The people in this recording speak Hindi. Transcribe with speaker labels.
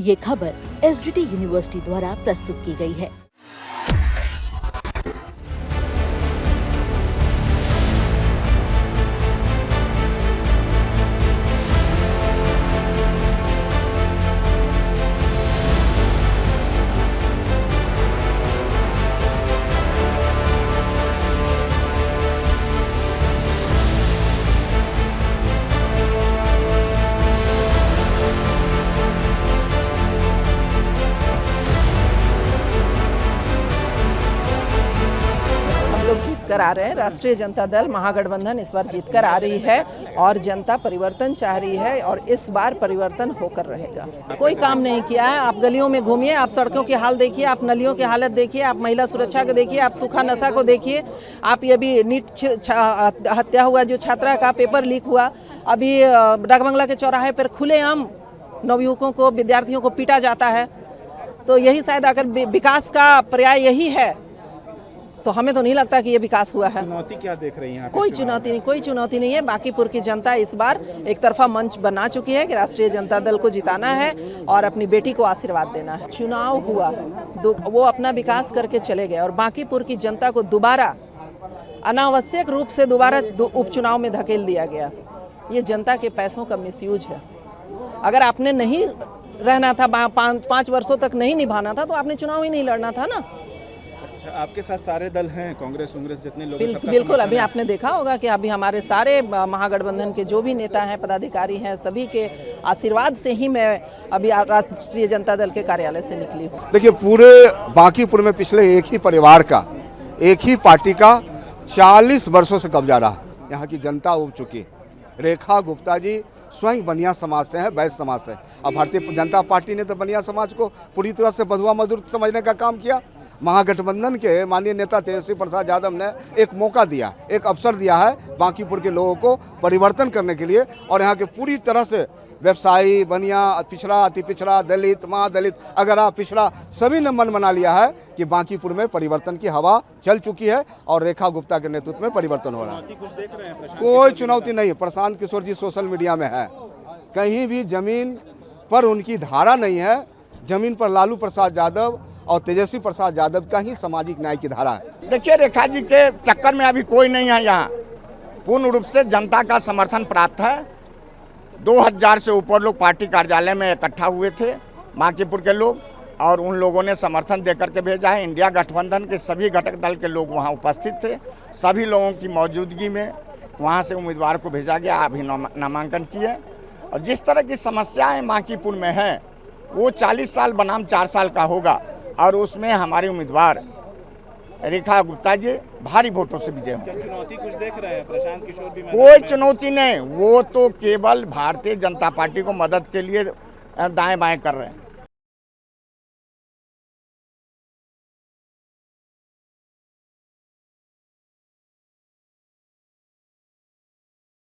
Speaker 1: ये खबर एसजीटी यूनिवर्सिटी द्वारा प्रस्तुत की गई है।
Speaker 2: जीत कर आ रहे हैं। राष्ट्रीय जनता दल महागठबंधन इस बार जीत कर आ रही है और जनता परिवर्तन चाह रही है और इस बार परिवर्तन होकर रहेगा। कोई काम नहीं किया है। आप गलियों में घूमिए, आप सड़कों के हाल देखिए, आप नलियों की हालत देखिए, आप महिला सुरक्षा को देखिए, आप सूखा नशा को देखिए, आप ये भी नीट हत्या हुआ, जो छात्रा का पेपर लीक हुआ, अभी डाकबंगला के चौराहे पर खुलेआम नवयुवकों को, विद्यार्थियों को पीटा जाता है। तो यही शायद अगर विकास का पर्याय यही है तो हमें तो नहीं लगता कि ये विकास हुआ है।
Speaker 3: चुनौती क्या देख रही हैं?
Speaker 2: कोई चुनौती नहीं है। बांकीपुर की जनता इस बार एक तरफा मंच बना चुकी है कि राष्ट्रीय जनता दल को जिताना है और अपनी बेटी को आशीर्वाद देना है। चुनाव हुआ, वो अपना विकास करके चले गए और बांकीपुर की जनता को दोबारा अनावश्यक रूप से दोबारा उपचुनाव में धकेल दिया गया। ये जनता के पैसों का मिसयूज है। अगर आपने नहीं रहना था, 5 वर्षों तक नहीं निभाना था, तो आपने चुनाव ही नहीं लड़ना था ना।
Speaker 3: अच्छा, आपके साथ सारे दल हैं, कांग्रेस जितने लोग?
Speaker 2: बिल्कुल। अभी आपने देखा होगा कि अभी हमारे सारे महागठबंधन के जो भी नेता हैं, पदाधिकारी हैं, सभी के आशीर्वाद से ही मैं अभी राष्ट्रीय जनता दल के कार्यालय से निकली हूँ।
Speaker 4: देखिए, पूरे बांकीपुर में पिछले एक ही परिवार का, एक ही पार्टी का 40 वर्षों से कब्जा रहा। यहाँ की जनता उब चुकी। रेखा गुप्ता जी स्वयं बनिया समाज से हैं, वैश्य समाज से। अब भारतीय जनता पार्टी ने तो बनिया समाज को पूरी तरह से बंधुआ मजदूर समझने का काम किया। महागठबंधन के माननीय नेता तेजस्वी प्रसाद यादव ने एक मौका दिया, एक अवसर दिया है बांकीपुर के लोगों को परिवर्तन करने के लिए। और यहाँ के पूरी तरह से व्यवसायी, बनिया, पिछड़ा, अति पिछड़ा, दलित, महादलित, अगर आप पिछड़ा, सभी ने मन बना लिया है कि बांकीपुर में परिवर्तन की हवा चल चुकी है और रेखा गुप्ता के नेतृत्व में परिवर्तन हो रहा है।
Speaker 3: कुछ देख रहे हैं?
Speaker 4: कोई चुनौती नहीं। प्रशांत किशोर जी सोशल मीडिया में है, कहीं भी जमीन पर उनकी धारा नहीं है। जमीन पर लालू प्रसाद यादव और तेजस्वी प्रसाद यादव का ही सामाजिक न्याय की धारा है।
Speaker 5: देखिए, रेखा जी के टक्कर में अभी कोई नहीं है। यहाँ पूर्ण रूप से जनता का समर्थन प्राप्त है। 2000 से ऊपर लोग पार्टी कार्यालय में इकट्ठा हुए थे, बांकीपुर के लोग, और उन लोगों ने समर्थन देकर के भेजा है। इंडिया गठबंधन के सभी घटक दल के लोग वहाँ उपस्थित थे। सभी लोगों की मौजूदगी में वहाँ से उम्मीदवार को भेजा गया, अभी नामांकन किए। और जिस तरह की समस्याएं बांकीपुर में है, वो 40 साल बनाम 4 साल का होगा और उसमें हमारे उम्मीदवार रेखा गुप्ता जी भारी वोटों से विजय होंगे।
Speaker 3: चुनौती कुछ देख रहे हैं? प्रशांत किशोर भी
Speaker 5: कोई चुनौती नहीं, वो तो केवल भारतीय जनता पार्टी को मदद के लिए दाएं बाएं कर रहे हैं।